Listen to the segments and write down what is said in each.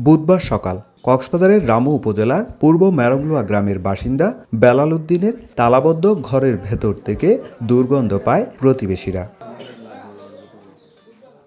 বুধবার সকাল কক্সবাজারের রামু উপজেলার পূর্ব মেরংলুয়া গ্রামের বাসিন্দা বেলাল উদ্দিনের তালাবদ্ধ ঘরের ভেতর থেকে দুর্গন্ধ পায় প্রতিবেশীরা।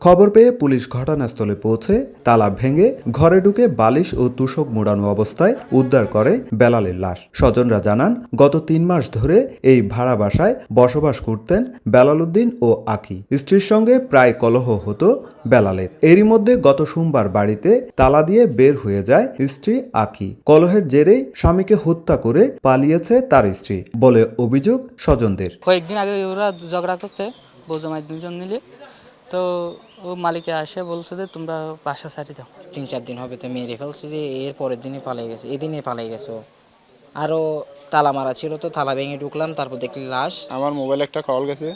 খবর পেয়ে পুলিশ ঘটনাস্থলে পৌঁছে তালা ভেঙে ঘরে ঢুকে বালিশ ও তুষক মোড়ানো অবস্থায় উদ্ধার করে বেলালের লাশ। স্বজনরা জানান, গত ৩ মাস ধরে এই ভাড়া বাসায় বসবাস করতেন বেলাল উদ্দিন ও আকি। স্ত্রীর সঙ্গে প্রায় কলহ হতো বেলালের। এরই মধ্যে গত সোমবার বাড়িতে তালা দিয়ে বের হয়ে যায় স্ত্রী আকি। কলহের জেরেই স্বামীকে হত্যা করে পালিয়েছে তার স্ত্রী বলে অভিযোগ স্বজনদের। কয়েকদিন আগে ওরা ঝগড়া করছে, বউ জামাই দুজন মিলে। তো ও মালিকে আসে বলছে যে তোমরা বাসা ছাড়ি দাও। ৩-৪ দিন হবে তো মেরে ফেলছে, যে এর পরের দিনই পালিয়ে গেছে, এদিনে পালিয়ে গেছে। আরও তালা মারা ছিল, তো তালা ভেঙে ঢুকলাম, তারপর দেখলি লাশ। আমার মোবাইলে একটা কল গেছে,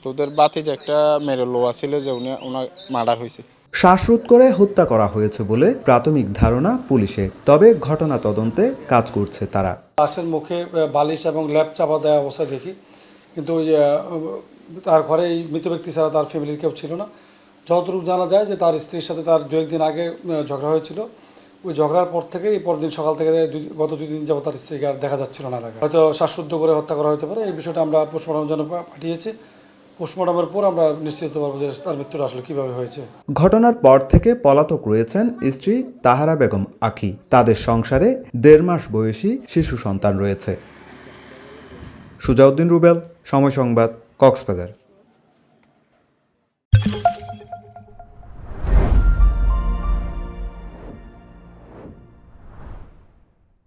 তো ওদের বাতি যে একটা মেরে লোয়া ছিল যে ওনার মার্ডার হয়েছে। শ্বাসরোধ করে হত্যা করা হয়েছে বলে প্রাথমিক ধারণা পুলিশের। তবে ঘটনা তদন্তে কাজ করছে তারা। লাশের মুখে বালিশ এবং ল্যাপ চাপা দেওয়া অবস্থায় দেখি, কিন্তু তার ঘরে এই মৃত ব্যক্তি ছাড়া তার ফ্যামিলির কেউ ছিল না। যতটুকু জানা যায় যে তার স্ত্রীর সাথে তার 2-1 দিন আগে ঝগড়া হয়েছিল। ওই ঝগড়ার পর থেকে এই পরদিন সকাল থেকে গত 2 দিন যাবত তার স্ত্রীকে আর দেখা যাচ্ছিল না এলাকায়। হয়তো শ্বাসরুদ্ধ করে হত্যা করা হতে পারে। এই বিষয়টা আমরা পোস্টমর্টমের জন্য পাঠিয়েছি। পোস্টমর্টমের পর আমরা নিশ্চিত হতে পারবো যে তার মৃত্যুটা আসলে কীভাবে হয়েছে। ঘটনার পর থেকে পলাতক রয়েছেন স্ত্রী তাহারা বেগম আখি। তাদের সংসারে 1.5 মাস বয়সী শিশু সন্তান রয়েছে। সুজাউদ্দিন রুবেল, সময় সংবাদ, কক্সবাজার।